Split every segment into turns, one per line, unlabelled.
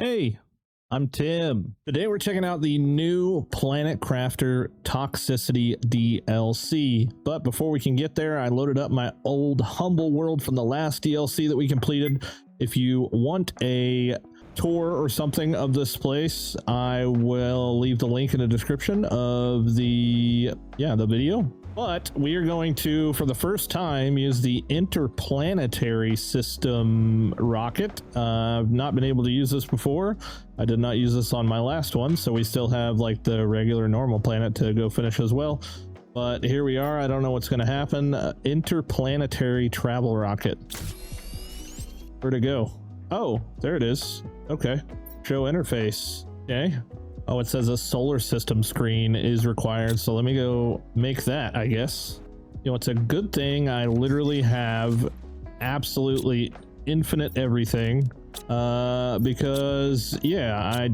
Hey, I'm Tim. Today we're checking out the new Planet Crafter Toxicity DLC. But before we can get there, I loaded up my old Humble World from the last DLC that we completed. If you want a tour or something of this place, I will leave the link in the description of the video. But we are going to, for the first time, use the interplanetary system rocket. I've not been able to use this before. I did not use this on my last one, so we still have like the regular normal planet to go finish as well. But here we are. I don't know what's going to happen. Interplanetary travel rocket. Where'd it go? Oh, there it is. Okay. Show interface. Okay. Oh, it says a solar system screen is required, so let me go make that, I guess. You know, it's a good thing I literally have absolutely infinite everything, because yeah,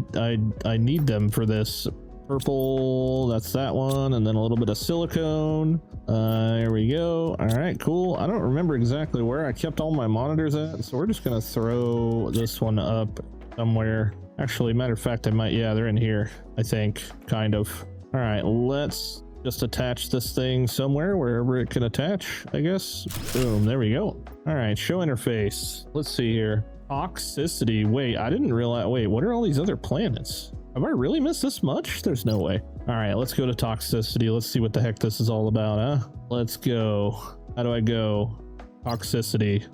I need them for this. Purple, that's that one, and then a little bit of silicone. Here we go. All right, cool. I don't remember exactly where I kept all my monitors at, so we're just gonna throw this one up somewhere. Actually, matter of fact, I might, yeah, they're in here, I think, kind of. All right, let's just attach this thing somewhere, wherever it can attach, I guess. Boom, there we go. All right, show interface. Let's see here. Toxicity. Wait, I didn't realize, wait, what are all these other planets? Have I really missed this much? There's no way. All right, let's go to toxicity. Let's see what the heck this is all about, huh? Let's go. How do I go? Toxicity.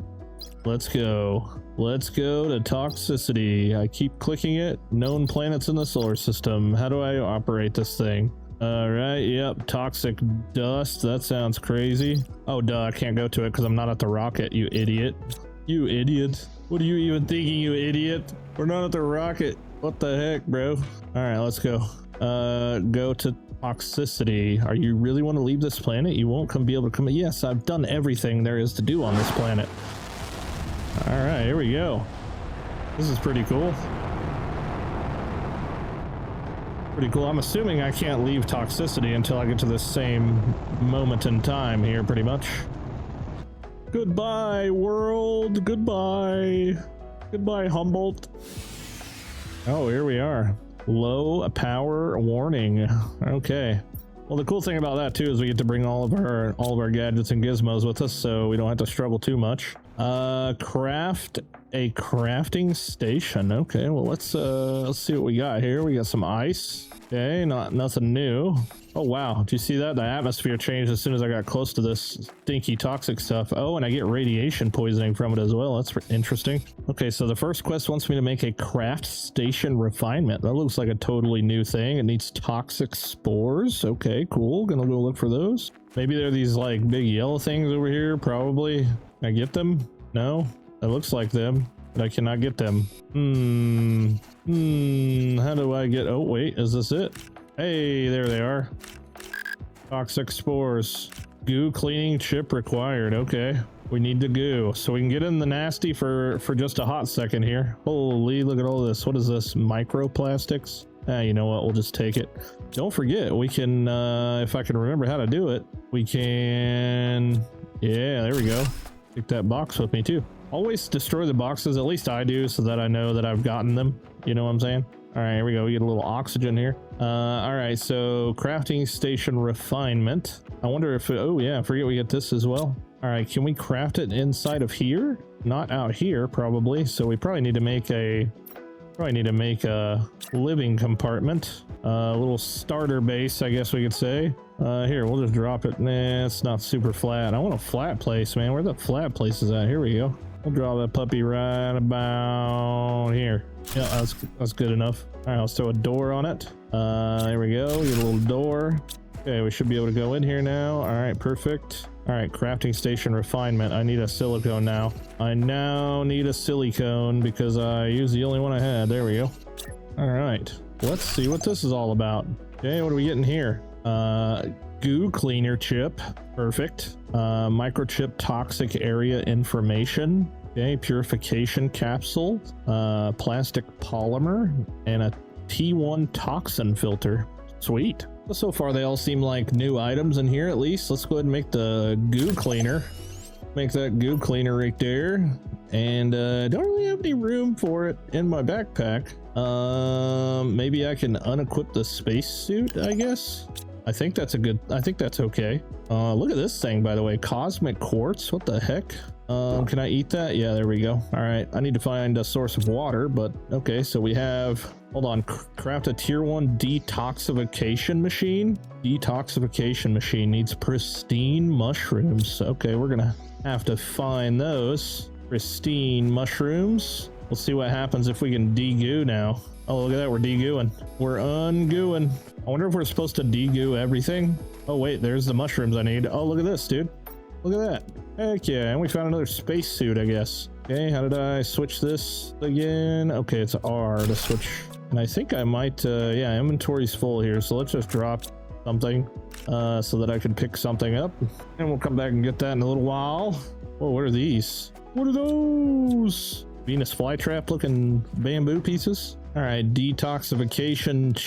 Let's go. Let's go to toxicity. I keep clicking it. Known planets in the solar system. How do I operate this thing? All right. Yep. Toxic dust. That sounds crazy. Oh, duh. I can't go to it because I'm not at the rocket, you idiot. You idiot. What are you even thinking, you idiot? We're not at the rocket. What the heck, bro? All right, let's go. Go to toxicity. Are you really want to leave this planet? You won't be able to come. Yes, I've done everything there is to do on this planet. All right, here we go. This is pretty cool. Pretty cool. I'm assuming I can't leave toxicity until I get to the same moment in time here, pretty much. Goodbye, world. Goodbye. Goodbye, Humboldt. Oh, here we are. Low power warning. Okay. Well, the cool thing about that too is we get to bring all of our gadgets and gizmos with us, so we don't have to struggle too much. Craft a crafting station. Okay, well let's see what we got here. We got some ice. Okay, nothing new. Oh wow, do you see that? The atmosphere changed as soon as I got close to this stinky toxic stuff. Oh, and I get radiation poisoning from it as well. That's interesting. Okay, so the first quest wants me to make a craft station refinement. That looks like a totally new thing. It needs toxic spores. Okay, cool. Gonna go look for those. Maybe they're these like big yellow things over here. Probably. Can I get them? No, that looks like them, but I cannot get them. How do I get, oh wait, is this it? Hey, there they are. Toxic spores. Goo cleaning chip required. Okay, we need the goo, so we can get in the nasty for just a hot second here. Holy, look at all this. What is this? Microplastics? You know what, we'll just take it. Don't forget, we can, if I can remember how to do it, we can, yeah, there we go. Take that box with me too. Always destroy the boxes, at least I do, so that I know that I've gotten them. You know what I'm saying? All right, here we go. We get a little oxygen here. All right, so crafting station refinement. I wonder if, oh yeah, I forget we get this as well. All right, can we craft it inside of here? Not out here, probably. So we probably need to make a living compartment, a little starter base, I guess we could say. Here, we'll just drop it. Nah, it's not super flat. I want a flat place, man. Where the flat places at? Here we go. We'll draw that puppy right about here. Yeah, that's good enough. All right, let's throw a door on it. There we go. We get a little door. Okay, we should be able to go in here now. All right, perfect. All right, crafting station refinement. I need a silicone now. I now need a silicone because I used the only one I had. There we go. All right, let's see what this is all about. Okay, what are we getting here? Goo cleaner chip. Perfect. Microchip toxic area information. Okay, purification capsule. Plastic polymer and a T1 toxin filter. Sweet. So far they all seem like new items in here, at least. Let's go ahead and make the goo cleaner. Make that goo cleaner right there. And don't really have any room for it in my backpack. Maybe I can unequip the spacesuit, I guess. I think that's okay. Look at this thing, by the way. Cosmic quartz. What the heck? Can I eat that? Yeah, there we go. All right, I need to find a source of water, but okay, so we have, hold on, craft a tier 1 detoxification machine. Detoxification machine needs pristine mushrooms. Okay, we're gonna have to find those pristine mushrooms. We'll see what happens if we can de-goo now. Oh, look at that, we're de-gooing. We're ungooing. I wonder if we're supposed to de-goo everything. Oh wait, there's the mushrooms I need. Oh, look at this, dude. Look at that. Heck yeah, and we found another spacesuit, I guess. Okay, how did I switch this again? Okay, it's R to switch. And I think I might, yeah, inventory's full here, so let's just drop something so that I can pick something up. And we'll come back and get that in a little while. Whoa, what are these? What are those? Venus flytrap looking bamboo pieces? All right, detoxification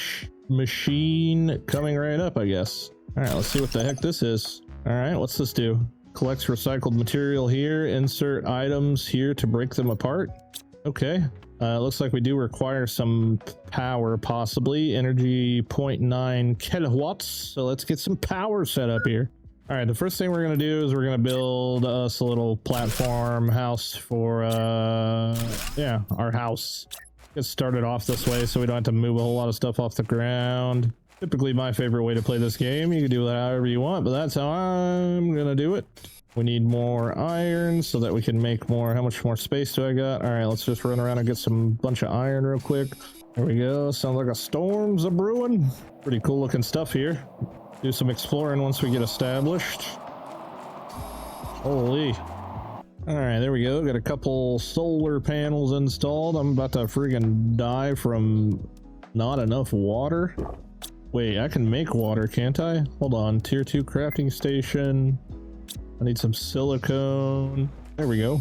machine coming right up, I guess. All right, let's see what the heck this is. All right, what's this do? Collects recycled material here, insert items here to break them apart. Okay, looks like we do require some power, possibly. Energy 0.9 kilowatts. So let's get some power set up here. All right, the first thing we're gonna do is we're gonna build us a little platform house for, yeah, our house. Get started off this way so we don't have to move a whole lot of stuff off the ground. Typically my favorite way to play this game. You can do that however you want, but that's how I'm gonna do it. We need more iron so that we can make more. How much more space do I got? All right, let's just run around and get some bunch of iron real quick. There we go. Sounds like a storm's a brewing. Pretty cool looking stuff here. Do some exploring once we get established. Holy. All right, there we go. Got a couple solar panels installed. I'm about to friggin' die from not enough water. Wait, I can make water, can't I? Hold on, tier 2 crafting station. I need some silicone. There we go.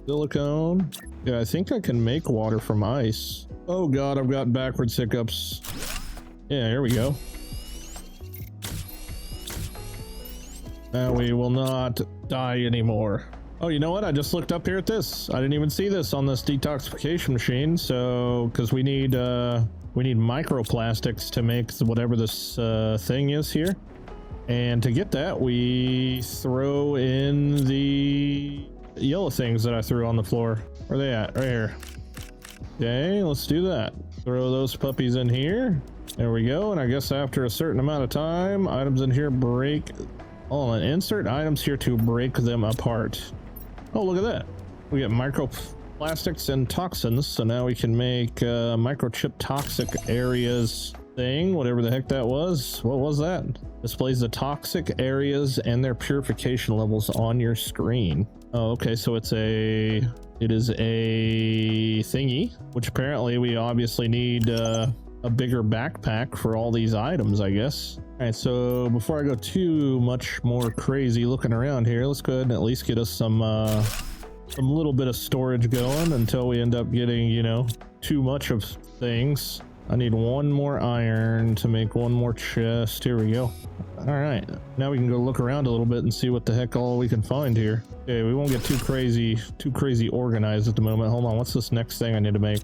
Silicone. Yeah, I think I can make water from ice. Oh god, I've got backwards hiccups. Yeah, here we go. Now we will not die anymore. Oh, you know what? I just looked up here at this. I didn't even see this on this detoxification machine. So, because we need microplastics to make whatever this thing is here. And to get that, we throw in the yellow things that I threw on the floor. Where are they at? Right here. Okay, let's do that. Throw those puppies in here. There we go. And I guess after a certain amount of time, items in here break. Oh, and insert items here to break them apart. Oh, look at that. We get microplastics and toxins. So now we can make microchip toxic areas thing, whatever the heck that was. What was that? Displays the toxic areas and their purification levels on your screen. Oh, okay, so it is a thingy, which apparently we obviously need a bigger backpack for all these items, I guess. All right, so before I go too much more crazy looking around here, let's go ahead and at least get us some little bit of storage going until we end up getting, you know, too much of things. I need one more iron to make one more chest. Here we go. All right, now we can go look around a little bit and see what the heck all we can find here. Okay, we won't get too crazy organized at the moment. Hold on, what's this next thing I need to make?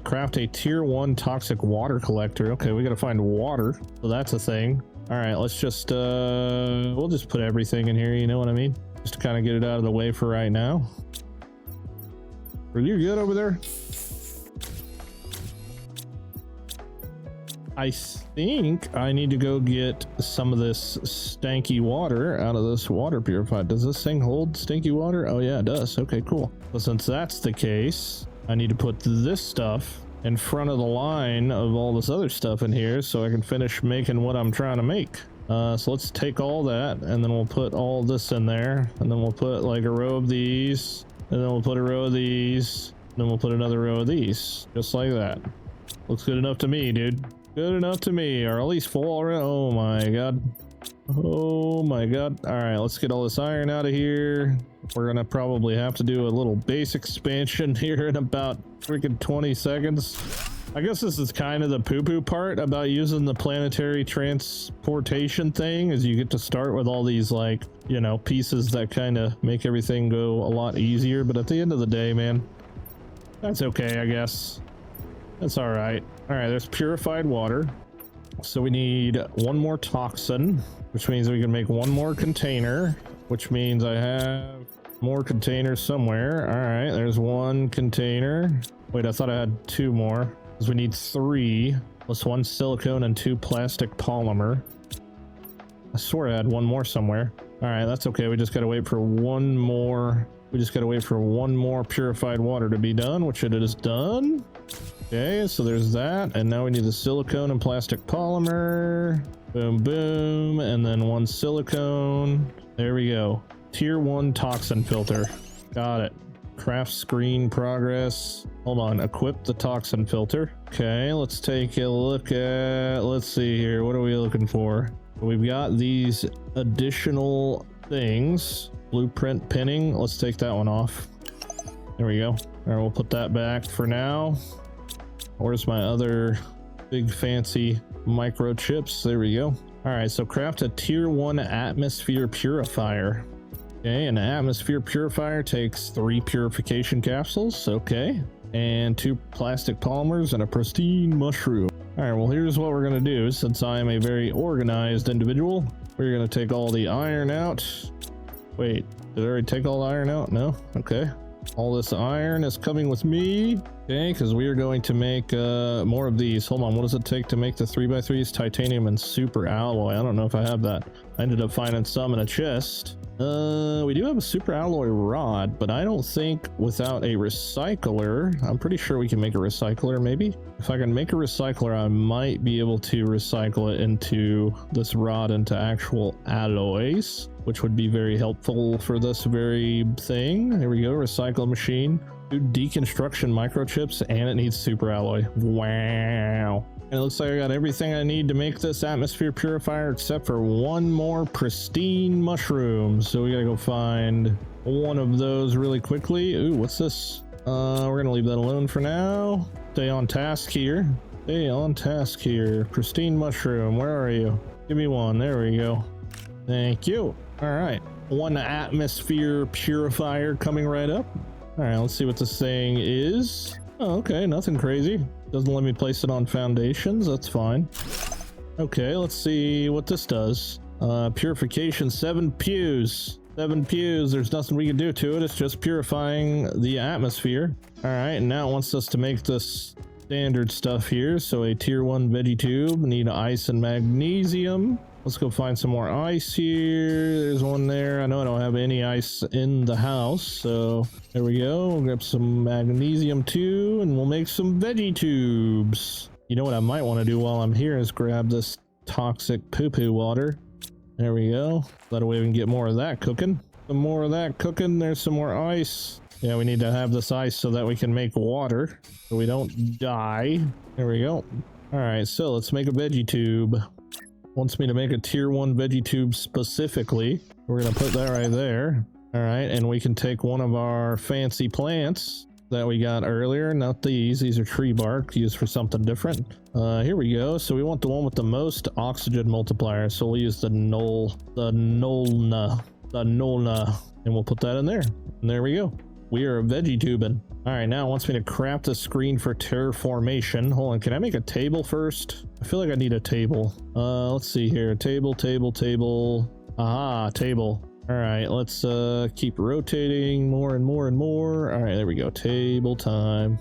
Craft a tier 1 toxic water collector. Okay, we gotta find water, so that's a thing. All right, let's just we'll just put everything in here, you know what I mean? Just to kind of get it out of the way for right now. Are you good over there? I think I need to go get some of this stanky water out of this water purifier. Does this thing hold stinky water? Oh yeah, it does. Okay, cool. Well, since that's the case, I need to put this stuff in front of the line of all this other stuff in here so I can finish making what I'm trying to make. So let's take all that and then we'll put all this in there, and then we'll put like a row of these, and then we'll put a row of these, and then we'll put another row of these, just like that. Looks good enough to me, dude. Good enough to me, or at least full already. Oh my god. Oh my god. All right, let's get all this iron out of here. We're gonna probably have to do a little base expansion here in about freaking 20 seconds. I guess this is kind of the poo-poo part about using the planetary transportation thing, is you get to start with all these, like, you know, pieces that kind of make everything go a lot easier. But at the end of the day, man, that's okay, I guess. That's all right. All right, there's purified water. So we need one more toxin, which means we can make one more container, which means I have more containers somewhere. All right, there's one container. Wait, I thought I had two more, because we need 3 plus 1 silicone and 2 plastic polymer. I swear I had one more somewhere. All right, that's okay. We just got to wait for one more. We just got to wait for one more purified water to be done, which it is done. Okay, so there's that. And now we need the silicone and plastic polymer. Boom, boom. And then 1 silicone. There we go. Tier 1 toxin filter. Got it. Craft screen progress. Hold on. Equip the toxin filter. Okay, let's take a look at, let's see here. What are we looking for? We've got these additional things. Blueprint pinning. Let's take that one off. There we go. All right, we'll put that back for now. Where's my other big fancy microchips? There we go. All right, so craft a tier 1 atmosphere purifier. Okay, an atmosphere purifier takes 3 purification capsules. Okay, and 2 plastic polymers and a pristine mushroom. All right, well, here's what we're gonna do. Since I am a very organized individual, we're gonna take all the iron out. Wait, did I already take all the iron out? No? Okay. All this iron is coming with me. Okay, because we are going to make more of these. Hold on, what does it take to make the 3x3s? Titanium and super alloy. I don't know if I have that. I ended up finding some in a chest. We do have a super alloy rod, but I don't think without a recycler. I'm pretty sure we can make a recycler, maybe. If I can make a recycler, I might be able to recycle it into this rod into actual alloys, which would be very helpful for this very thing. Here we go, recycle machine. Do deconstruction microchips, and it needs super alloy. Wow. And it looks like I got everything I need to make this atmosphere purifier except for one more pristine mushroom. So we gotta go find one of those really quickly. Ooh, what's this? We're gonna leave that alone for now. Stay on task here. Stay on task here. Pristine mushroom, where are you? Give me one. There we go. Thank you. All right. 1 atmosphere purifier coming right up. All right, let's see what this thing is. Oh, okay, nothing crazy. Doesn't let me place it on foundations. That's fine. Okay, let's see what this does. Purification, 7 pews. 7 pews. There's nothing we can do to it. It's just purifying the atmosphere. All right, and now it wants us to make this standard stuff here. So a tier 1 veggie tube. Need ice and magnesium. Let's go find some more ice here. There's one there. I know I don't have any ice in the house, so there we go. We'll grab some magnesium too, and we'll make some veggie tubes. You know what I might want to do while I'm here is grab this toxic poo-poo water. There we go. That way we can get more of that cooking. Some more of that cooking. There's some more ice. Yeah, we need to have this ice so that we can make water, so we don't die. There we go. All right, so let's make a veggie tube. Wants me to make a tier 1 veggie tube specifically. We're gonna put that right there. All right, and we can take one of our fancy plants that we got earlier. Not these are tree bark used for something different. Here we go. So we want the one with the most oxygen multiplier, so we'll use the Nolna, and we'll put that in there, and there we go. We are veggie tubing. All right, now it wants me to craft a screen for terraformation. Hold on, can I make a table first? I feel like I need a table. Let's see here. Table. Aha, table. All right, let's keep rotating more and more and more. All right, there we go. Table time.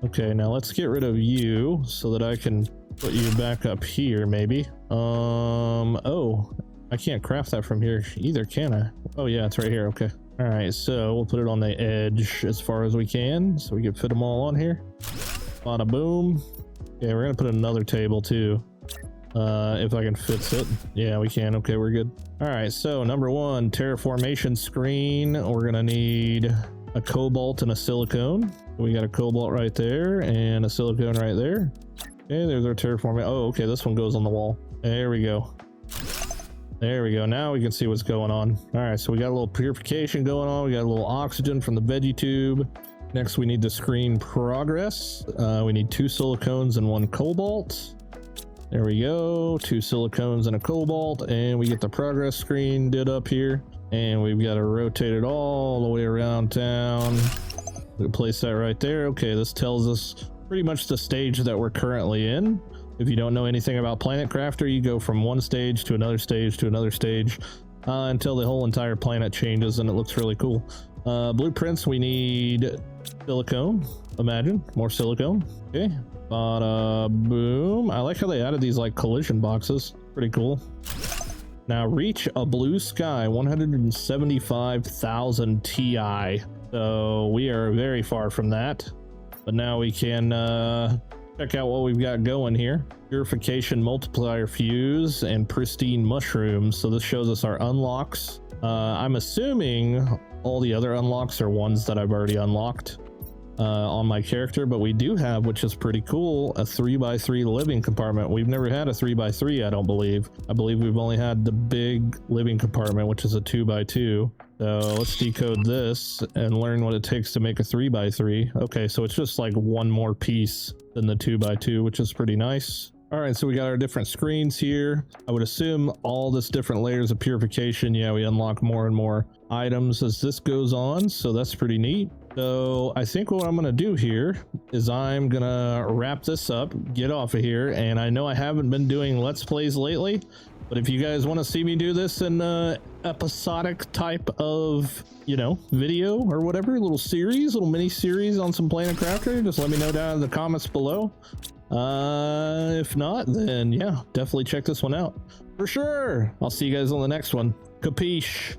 Okay, now let's get rid of you so that I can put you back up here, maybe. Oh, I can't craft that from here either, can I? Oh yeah, it's right here. Okay. All right, so we'll put it on the edge as far as we can so we can fit them all on here. Bada boom. Yeah, we're gonna put another table too, if I can fix it. Yeah, we can. Okay, we're good. All right, so number 1, terraformation screen. We're gonna need a cobalt and a silicone. We got a cobalt right there and a silicone right there. Okay, there's our terraforming. Oh, okay, this one goes on the wall. There we go. There we go. Now we can see what's going on. All right, so we got a little purification going on. We got a little oxygen from the veggie tube. Next, we need the screen progress. We need 2 silicones and 1 cobalt. There we go. 2 silicones and a cobalt, and we get the progress screen did up here. And we've got to rotate it all the way around town. We'll place that right there. Okay, this tells us pretty much the stage that we're currently in. If you don't know anything about Planet Crafter, you go from one stage to another stage to another stage until the whole entire planet changes, and it looks really cool. Blueprints, we need silicone. Imagine more silicone. Okay, boom. I like how they added these like collision boxes. Pretty cool. Now reach a blue sky, 175,000 Ti. So we are very far from that, but now we can check out what we've got going here. Purification multiplier fuse and pristine mushrooms. So this shows us our unlocks. I'm assuming all the other unlocks are ones that I've already unlocked on my character, but we do have, which is pretty cool, a 3x3 living compartment. We've never had a 3x3, I don't believe. I believe we've only had the big living compartment, which is a 2x2. So let's decode this and learn what it takes to make a 3x3. Okay, so it's just like one more piece than the 2x2, which is pretty nice. All right, so we got our different screens here. I would assume all this different layers of purification. Yeah, we unlock more and more items as this goes on, so that's pretty neat. So I think what I'm gonna do here is I'm gonna wrap this up, get off of here, and I know I haven't been doing Let's Plays lately, but if you guys want to see me do this in episodic type of, you know, video or whatever, little series, little mini series on some Planet Crafter, just let me know down in the comments below. If not, then yeah, definitely check this one out for sure. I'll see you guys on the next one. Capiche.